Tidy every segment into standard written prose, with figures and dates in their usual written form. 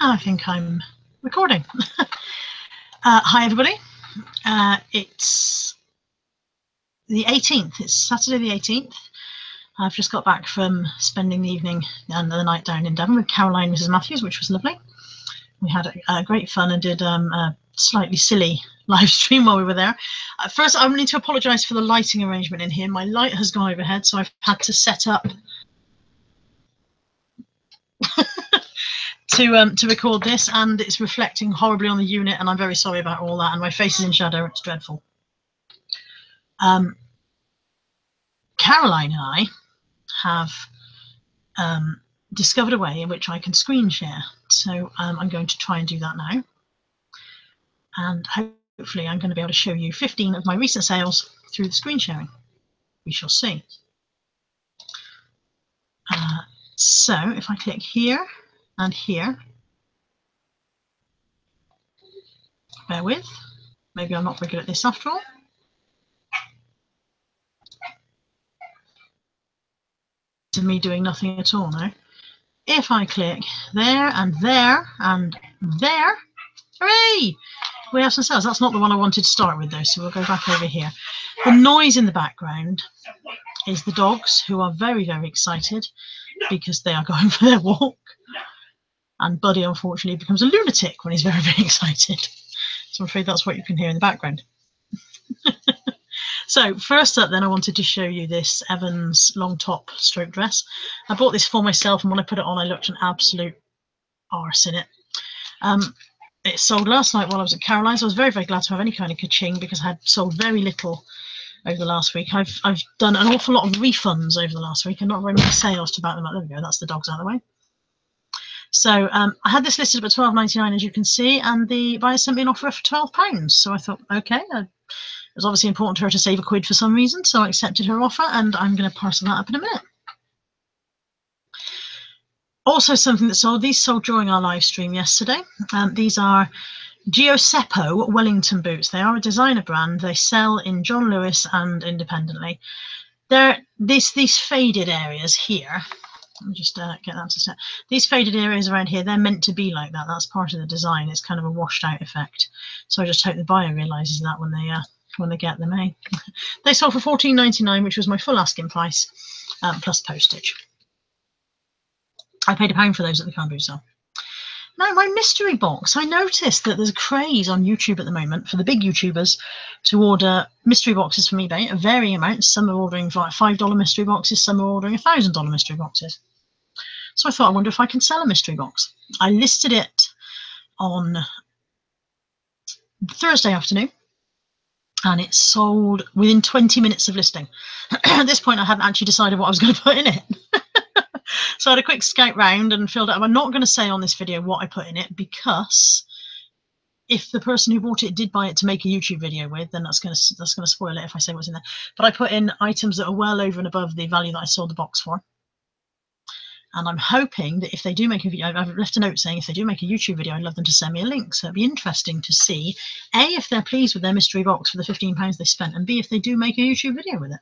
I think I'm recording. Hi, everybody. It's the 18th. It's Saturday the 18th. I've just got back from spending the evening and the night down in Devon with Caroline and Mrs. Matthews, which was lovely. We had great fun and did a slightly silly live stream while we were there. First, I need to apologise for the lighting arrangement in here. My light has gone overhead, so I've had to set up to record this, and it's reflecting horribly on the unit, and I'm very sorry about all that, and my face is in shadow. It's dreadful. Caroline and I have discovered a way in which I can screen share, so I'm going to try and do that now, and hopefully I'm going to be able to show you 15 of my recent sales through the screen sharing. We shall see. So if I click here and here, bear with, maybe I'm not very good at this after all. To me doing nothing at all now. If I click there and there and there, hooray! We have some sales. That's not the one I wanted to start with though, so we'll go back over here. The noise in the background is the dogs, who are very, very excited because they are going for their walk. And Buddy, unfortunately, becomes a lunatic when he's very, very excited. So I'm afraid that's what you can hear in the background. So first up then, I wanted to show you this Evans long top stroke dress. I bought this for myself, and when I put it on, I looked an absolute arse in it. It sold last night while I was at Caroline's. I was very, very glad to have any kind of ka-ching because I had sold very little over the last week. I've done an awful lot of refunds over the last week and not very many sales to back them up. There we go, that's the dogs out of the way. So I had this listed at £12.99, as you can see, and the buyer sent me an offer for £12. So I thought, okay, it was obviously important to her to save a quid for some reason, so I accepted her offer, and I'm going to parcel that up in a minute. Also something that sold, these sold during our live stream yesterday. These are Geo Seppo Wellington boots. They are a designer brand. They sell in John Lewis and independently. They're these faded areas here. Let me just get that to set. These faded areas around here, they're meant to be like that. That's part of the design. It's kind of a washed out effect. So I just hope the buyer realises that when they get them, eh? They sold for £14.99, which was my full asking price, plus postage. I paid £1 for those at the car boot sale. Now, my mystery box. I noticed that there's a craze on YouTube at the moment for the big YouTubers to order mystery boxes from eBay at varying amounts. Some are ordering $5 mystery boxes, some are ordering $1,000 mystery boxes. So I thought, I wonder if I can sell a mystery box. I listed it on Thursday afternoon, and it sold within 20 minutes of listing. At this point, I hadn't actually decided what I was going to put in it. So I had a quick scout round and filled out. I'm not going to say on this video what I put in it, because if the person who bought it did buy it to make a YouTube video with, then that's going to spoil it if I say what's in there. But I put in items that are well over and above the value that I sold the box for. And I'm hoping that if they do make a video, I've left a note saying if they do make a YouTube video, I'd love them to send me a link. So it'd be interesting to see, A, if they're pleased with their mystery box for the £15 they spent, and B, if they do make a YouTube video with it.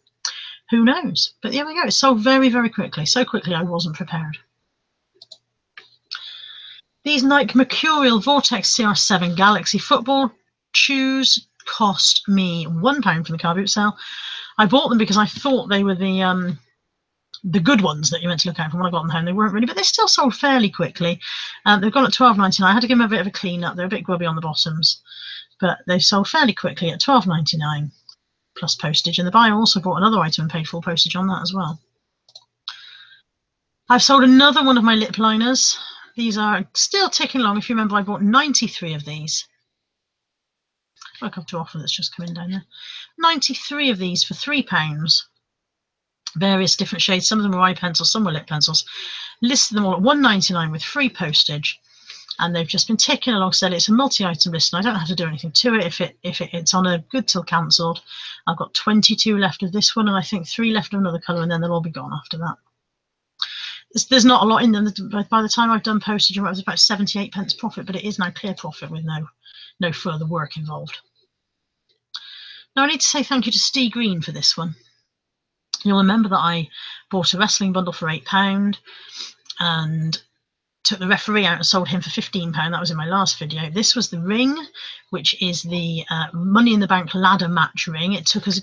Who knows? But there we go. It sold very, very quickly. So quickly I wasn't prepared. These Nike Mercurial Vortex CR7 Galaxy football shoes cost me £1 from the car boot sale. I bought them because I thought they were the good ones that you meant to look out for. When I got them home, they weren't really, but they still sold fairly quickly. They've gone at £12.99. I had to give them a bit of a clean up. They're a bit grubby on the bottoms, but they sold fairly quickly at £12.99 plus postage. And the buyer also bought another item and paid full postage on that as well. I've sold another one of my lip liners. These are still ticking along. If you remember, I bought 93 of these. I woke up too often, that's just coming down there. 93 of these for £3. Various different shades. Some of them were eye pencils, some were lip pencils. Listed them all at £1.99 with free postage, and they've just been ticking along. So it's a multi-item list, and I don't have to do anything to it. If it's on a good till cancelled, I've got 22 left of this one, and I think 3 left of another colour, and then they'll all be gone after that. There's not a lot in them. By the time I've done postage, it was about 78p profit, but it is now clear profit with no further work involved. Now I need to say thank you to Steve Green for this one. You'll remember that I bought a wrestling bundle for £8, and took the referee out and sold him for £15. That was in my last video. This was the ring, which is the Money in the Bank ladder match ring. It took us,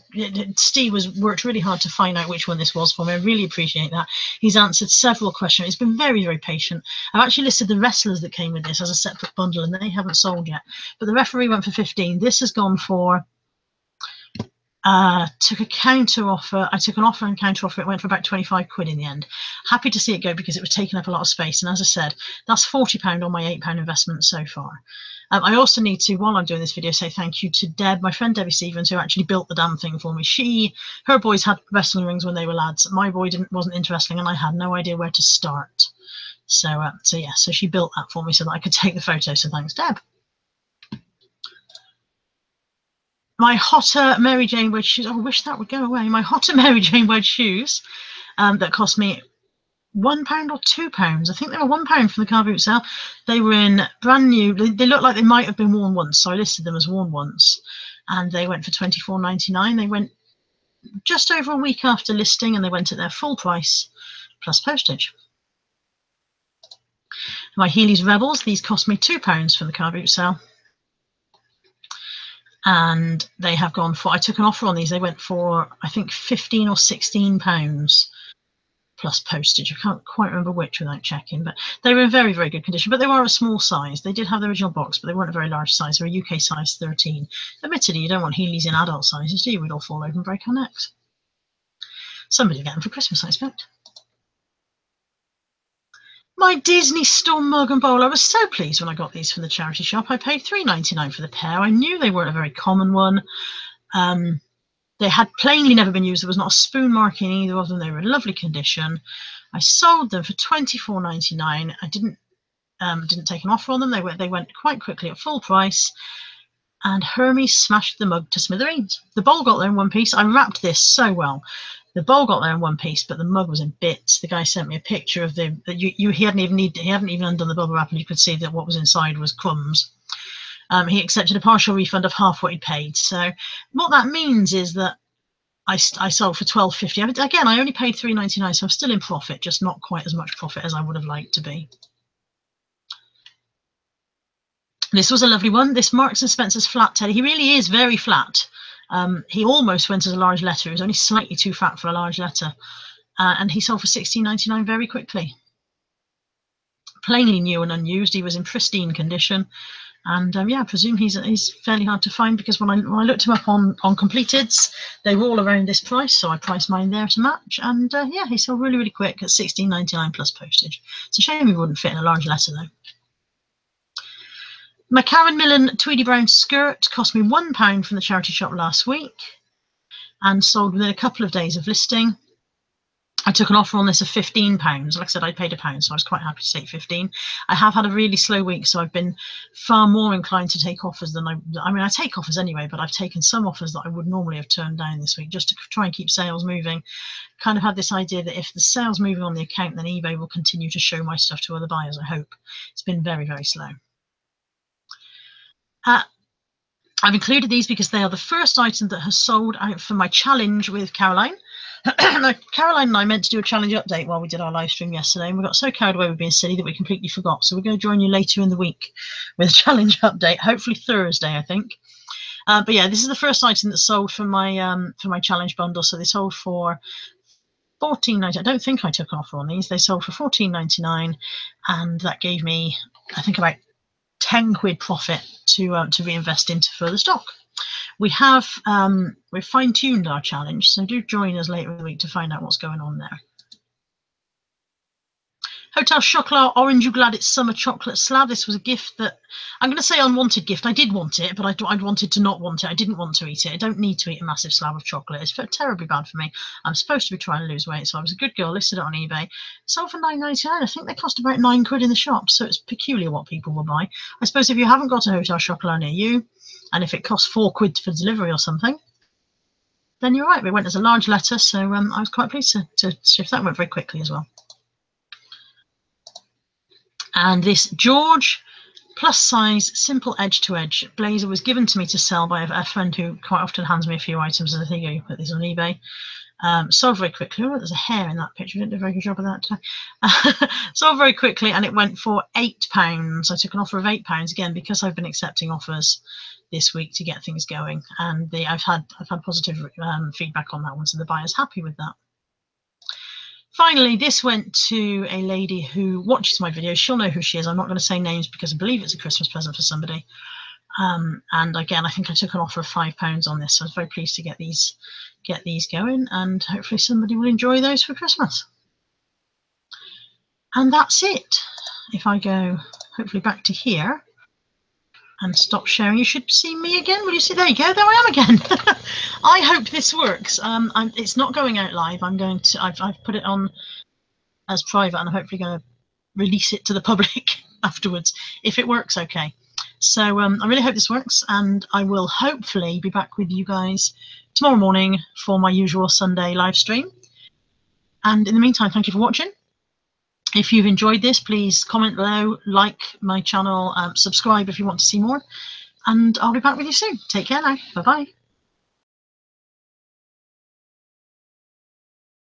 Steve worked really hard to find out which one this was for me. I really appreciate that. He's answered several questions. He's been very, very patient. I've actually listed the wrestlers that came with this as a separate bundle, and they haven't sold yet. But the referee went for 15. This has gone for, took a counter offer. I took an offer and counter offer. It went for about 25 quid in the end. Happy to see it go because it was taking up a lot of space. And as I said, that's £40 on my £8 investment so far. I also need to, while I'm doing this video, say thank you to Deb, my friend Debbie Stevens, who actually built the damn thing for me. Her boys had wrestling rings when they were lads. My boy wasn't into wrestling, and I had no idea where to start. So she built that for me so that I could take the photo. So thanks, Deb. My Hotter Mary Jane wedge shoes. Oh, I wish that would go away. My Hotter Mary Jane wedge shoes that cost me £1 or £2. I think they were £1 from the car boot sale. They were in brand new. They looked like they might have been worn once, so I listed them as worn once. And they went for £24.99. They went just over a week after listing, and they went at their full price plus postage. My Heelys Rebels. These cost me £2 from the car boot sale. And they have gone for, I took an offer on these, they went for, I think, £15 or £16 plus postage. I can't quite remember which without checking, but they were in very, very good condition. But they were a small size. They did have the original box, but they weren't a very large size. They were a UK size 13. Admittedly, you don't want Heelys in adult sizes, do you? We'd all fall over and break our necks. Somebody will get them for Christmas, I expect. My Disney Store mug and bowl. I was so pleased when I got these from the charity shop. I paid £3.99 for the pair. I knew they weren't a very common one. They had plainly never been used. There was not a spoon mark in either of them. They were in lovely condition. I sold them for £24.99. I didn't take an offer on them. They went quite quickly at full price. And Hermes smashed the mug to smithereens. The bowl got there in one piece. I wrapped this so well. The bowl got there in one piece, but the mug was in bits. The guy sent me a picture of he hadn't even undone the bubble wrap, and you could see that what was inside was crumbs. He accepted a partial refund of half what he paid. So what that means is that I sold for £12.50. Again, I only paid £3.99, so I'm still in profit, just not quite as much profit as I would have liked to be. This was a lovely one. This Marks & Spencer's flat teddy. He really is very flat. He almost went as a large letter. He was only slightly too fat for a large letter. And he sold for £16.99 very quickly. Plainly new and unused. He was in pristine condition. And yeah, I presume he's fairly hard to find, because when I looked him up on Completeds, they were all around this price. So I priced mine there to match. And yeah, he sold really, really quick at £16.99 plus postage. It's a shame he wouldn't fit in a large letter, though. My Karen Millen Tweedy Brown skirt cost me £1 from the charity shop last week and sold within a couple of days of listing. I took an offer on this of £15. Like I said, I paid £1, so I was quite happy to take 15. I have had a really slow week, so I've been far more inclined to take offers than I take offers anyway, but I've taken some offers that I would normally have turned down this week just to try and keep sales moving. Kind of had this idea that if the sales moving on the account, then eBay will continue to show my stuff to other buyers, I hope. It's been very, very slow. I've included these because they are the first item that has sold out for my challenge with Caroline. Now, Caroline and I meant to do a challenge update while we did our live stream yesterday, and we got so carried away with being silly that we completely forgot. So we're going to join you later in the week with a challenge update, hopefully Thursday, I think. But yeah, this is the first item that sold for my challenge bundle. So they sold for £14.99. I don't think I took an offer on these. They sold for £14.99, and that gave me, I think, about 10 quid profit to reinvest into further stock. We've fine-tuned our challenge, so do join us later in the week to find out what's going on there. Hotel Chocolat Orange You Glad It's Summer Chocolate Slab. This was a gift that, I'm going to say unwanted gift. I did want it, but I'd wanted to not want it. I didn't want to eat it. I don't need to eat a massive slab of chocolate. It's terribly bad for me. I'm supposed to be trying to lose weight, so I was a good girl, listed it on eBay. Sold for £9.99. I think they cost about 9 quid in the shop, so it's peculiar what people will buy. I suppose if you haven't got a Hotel Chocolat near you, and if it costs 4 quid for delivery or something, then you're right. It went as a large letter, so I was quite pleased to shift. That went very quickly as well. And this George plus size simple edge to edge blazer was given to me to sell by a friend who quite often hands me a few items and I think you put these on eBay. Sold very quickly. Oh, there's a hair in that picture. I didn't do a very good job of that today. Sold very quickly, and it went for £8. I took an offer of £8 again because I've been accepting offers this week to get things going, and I've had positive feedback on that one, so the buyer's happy with that. Finally, this went to a lady who watches my videos. She'll know who she is. I'm not going to say names because I believe it's a Christmas present for somebody. And again, I think I took an offer of £5 on this, so I was very pleased to get these going, and hopefully somebody will enjoy those for Christmas. And that's it. If I go hopefully back to here and stop sharing, you should see me again. Will you see? There you go. There I am again. I hope this works. It's not going out live. I've put it on as private, and I'm hopefully going to release it to the public afterwards. If it works, okay. So I really hope this works, and I will hopefully be back with you guys tomorrow morning for my usual Sunday live stream. And in the meantime, thank you for watching. If you've enjoyed this, please comment below, like my channel, subscribe if you want to see more, and I'll be back with you soon. Take care now. Bye-bye.